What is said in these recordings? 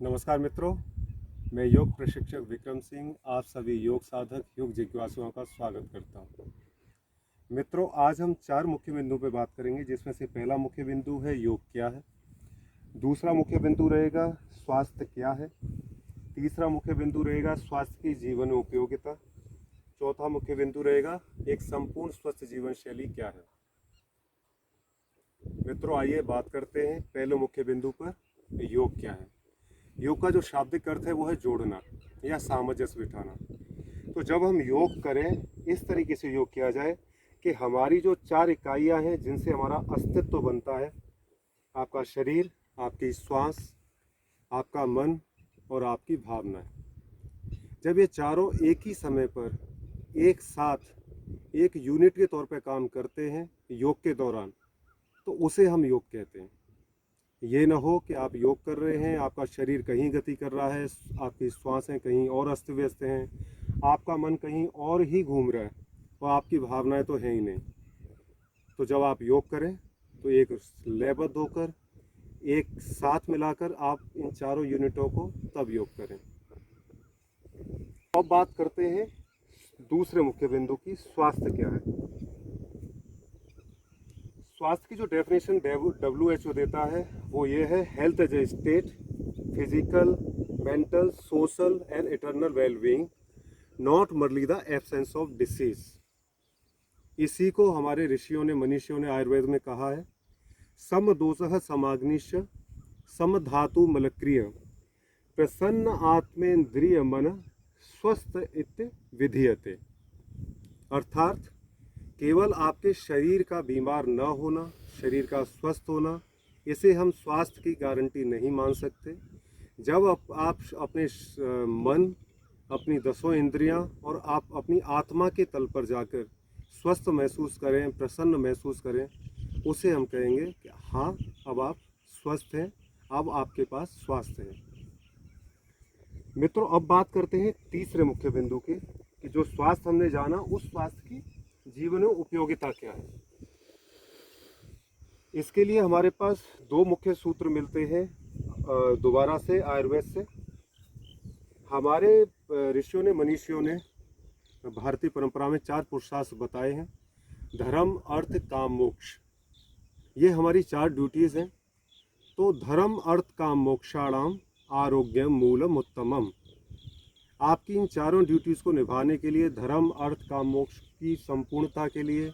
नमस्कार मित्रों, मैं योग प्रशिक्षक विक्रम सिंह आप सभी योग साधक योग जिज्ञासुओं का स्वागत करता हूँ। मित्रों, आज हम 4 मुख्य बिंदु पर बात करेंगे, जिसमें से पहला मुख्य बिंदु है योग क्या है, दूसरा मुख्य बिंदु रहेगा स्वास्थ्य क्या है, तीसरा मुख्य बिंदु रहेगा स्वास्थ्य की जीवन उपयोगिता, चौथा मुख्य बिंदु रहेगा एक संपूर्ण स्वस्थ जीवन शैली क्या है। मित्रों, आइए बात करते हैं पहले मुख्य बिंदु पर, योग क्या है। योग का जो शाब्दिक अर्थ है वो है जोड़ना या सामंजस्य बिठाना। तो जब हम योग करें, इस तरीके से योग किया जाए कि हमारी जो 4 इकाइयां हैं जिनसे हमारा अस्तित्व बनता है, आपका शरीर, आपकी श्वास, आपका मन और आपकी भावनाएं, जब ये चारों एक ही समय पर एक साथ एक यूनिट के तौर पर काम करते हैं योग के दौरान, तो उसे हम योग कहते हैं। ये ना हो कि आप योग कर रहे हैं, आपका शरीर कहीं गति कर रहा है, आपकी श्वासें कहीं और अस्त व्यस्त हैं, आपका मन कहीं और ही घूम रहा है और आपकी भावनाएं तो हैं ही नहीं। तो जब आप योग करें तो एक लयबद्ध होकर, एक साथ मिलाकर आप इन चारों यूनिटों को तब योग करें। अब बात करते हैं दूसरे मुख्य बिंदु की, स्वास्थ्य क्या है। स्वास्थ्य की जो डेफिनेशन WHO देता है वो ये है, health as a state, physical, mental, social and eternal wellbeing, not merely the absence of disease. इसी को हमारे ऋषियों ने, मनीषियों ने आयुर्वेद में कहा है, सम दोषः समाग्निश सम धातु मलक्रिय प्रसन्न आत्मेन्द्रिय मन स्वस्थ इत्य विधीयते। अर्थात केवल आपके शरीर का बीमार न होना, शरीर का स्वस्थ होना, इसे हम स्वास्थ्य की गारंटी नहीं मान सकते। जब आप अपने मन, अपनी 10 इंद्रियां और आप अपनी आत्मा के तल पर जाकर स्वस्थ महसूस करें, प्रसन्न महसूस करें, उसे हम कहेंगे कि हाँ, अब आप स्वस्थ हैं, अब आपके पास स्वास्थ्य है। मित्रों, अब बात करते हैं तीसरे मुख्य बिंदु की, कि जो स्वास्थ्य हमने जाना, उस स्वास्थ्य की जीवन उपयोगिता क्या है। इसके लिए हमारे पास 2 मुख्य सूत्र मिलते हैं दोबारा से आयुर्वेद से। हमारे ऋषियों ने, मनीषियों ने भारतीय परंपरा में 4 पुरुषार्थ बताए हैं, धर्म, अर्थ, काम, मोक्ष। ये हमारी 4 ड्यूटीज हैं। तो धर्म, अर्थ, काम, मोक्षाणाम आरोग्यम मूलम उत्तमम। आपकी इन चारों ड्यूटीज़ को निभाने के लिए, धर्म, अर्थ, काम, मोक्ष की संपूर्णता के लिए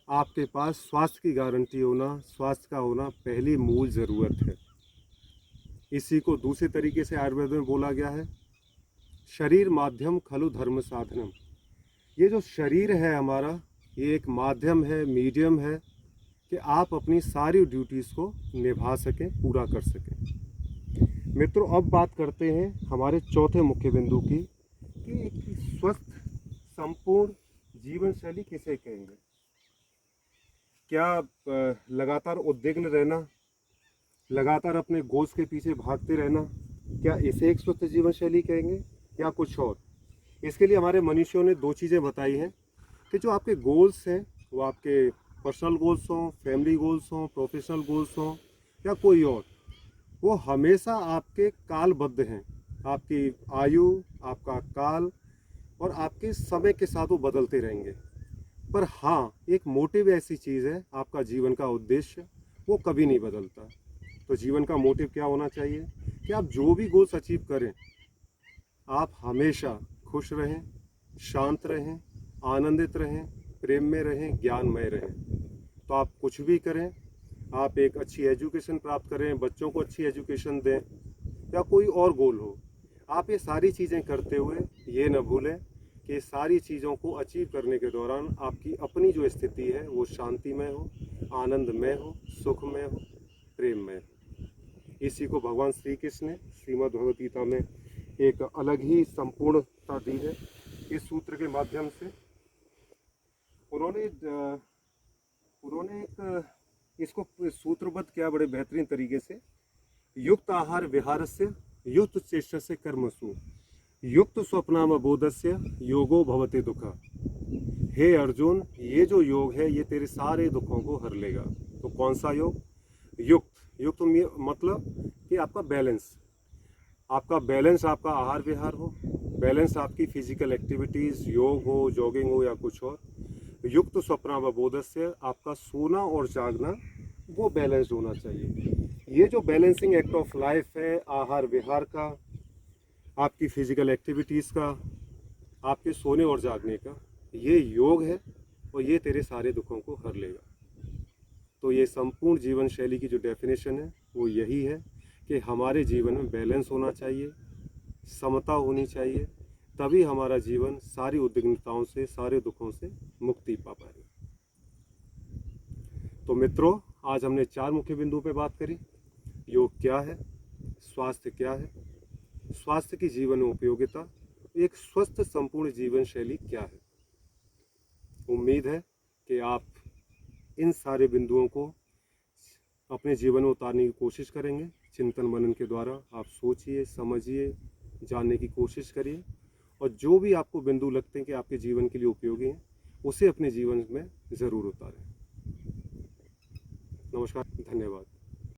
आपके पास स्वास्थ्य की गारंटी होना, स्वास्थ्य का होना पहली मूल ज़रूरत है। इसी को दूसरे तरीके से आयुर्वेद में बोला गया है, शरीर माध्यम खलु धर्म साधनम। ये जो शरीर है हमारा, ये एक माध्यम है, मीडियम है, कि आप अपनी सारी ड्यूटीज़ को निभा सकें, पूरा कर सकें। मित्रों, अब बात करते हैं हमारे चौथे मुख्य बिंदु की, कि एक स्वस्थ संपूर्ण जीवन शैली किसे कहेंगे। क्या लगातार उद्विग्न रहना, लगातार अपने गोल्स के पीछे भागते रहना, क्या इसे एक स्वस्थ जीवन शैली कहेंगे या कुछ और। इसके लिए हमारे मनीषियों ने 2 चीज़ें बताई हैं, कि जो आपके गोल्स हैं वो आपके पर्सनल गोल्स हों, फैमिली गोल्स हों, प्रोफेशनल गोल्स हों या कोई और, वो हमेशा आपके कालबद्ध हैं। आपकी आयु, आपका काल और आपके समय के साथ वो बदलते रहेंगे। पर हाँ, एक मोटिव ऐसी चीज़ है, आपका जीवन का उद्देश्य, वो कभी नहीं बदलता। तो जीवन का मोटिव क्या होना चाहिए, कि आप जो भी गोल्स अचीव करें, आप हमेशा खुश रहें, शांत रहें, आनंदित रहें, प्रेम में रहें, ज्ञानमय रहें। तो आप कुछ भी करें, आप एक अच्छी एजुकेशन प्राप्त करें, बच्चों को अच्छी एजुकेशन दें, या कोई और गोल हो, आप ये सारी चीज़ें करते हुए ये न भूलें कि सारी चीज़ों को अचीव करने के दौरान आपकी अपनी जो स्थिति है वो शांतिमय हो, आनंदमय हो, सुखमय हो, प्रेममय हो। इसी को भगवान श्री कृष्ण ने श्रीमद् भगवद गीता में एक अलग ही संपूर्णता दी है। इस सूत्र के माध्यम से उन्होंने एक इसको सूत्रबद्ध किया बड़े बेहतरीन तरीके से, युक्त आहार विहारस्य युक्त चेष्टस्य कर्मसु युक्त स्वप्नाम बोधस्य योगो भवते दुखा। हे अर्जुन, ये जो योग है ये तेरे सारे दुखों को हर लेगा। तो कौन सा योग? युक्त। युक्त मतलब कि आपका बैलेंस। आपका बैलेंस, आपका आहार विहार हो, बैलेंस आपकी फिजिकल एक्टिविटीज़, योग हो, जॉगिंग हो या कुछ और, युक्त स्वप्नावबोधस्य, आपका सोना और जागना वो बैलेंस होना चाहिए। ये जो बैलेंसिंग एक्ट ऑफ लाइफ है, आहार विहार का, आपकी फिजिकल एक्टिविटीज़ का, आपके सोने और जागने का, ये योग है और ये तेरे सारे दुखों को हर लेगा। तो ये संपूर्ण जीवन शैली की जो डेफिनेशन है वो यही है कि हमारे जीवन में बैलेंस होना चाहिए, समता होनी चाहिए, तभी हमारा जीवन सारी उद्विग्नताओं से, सारे दुखों से मुक्ति पा पाएगा। तो मित्रों, आज हमने 4 मुख्य बिंदु पे बात करी। योग क्या है, स्वास्थ्य क्या है, स्वास्थ्य की जीवन में उपयोगिता, एक स्वस्थ संपूर्ण जीवन शैली क्या है। उम्मीद है कि आप इन सारे बिंदुओं को अपने जीवन में उतारने की कोशिश करेंगे। चिंतन मनन के द्वारा आप सोचिए, समझिए, जानने की कोशिश करिए और जो भी आपको बिंदु लगते हैं कि आपके जीवन के लिए उपयोगी हैं, उसे अपने जीवन में ज़रूर उतारें। नमस्कार, धन्यवाद।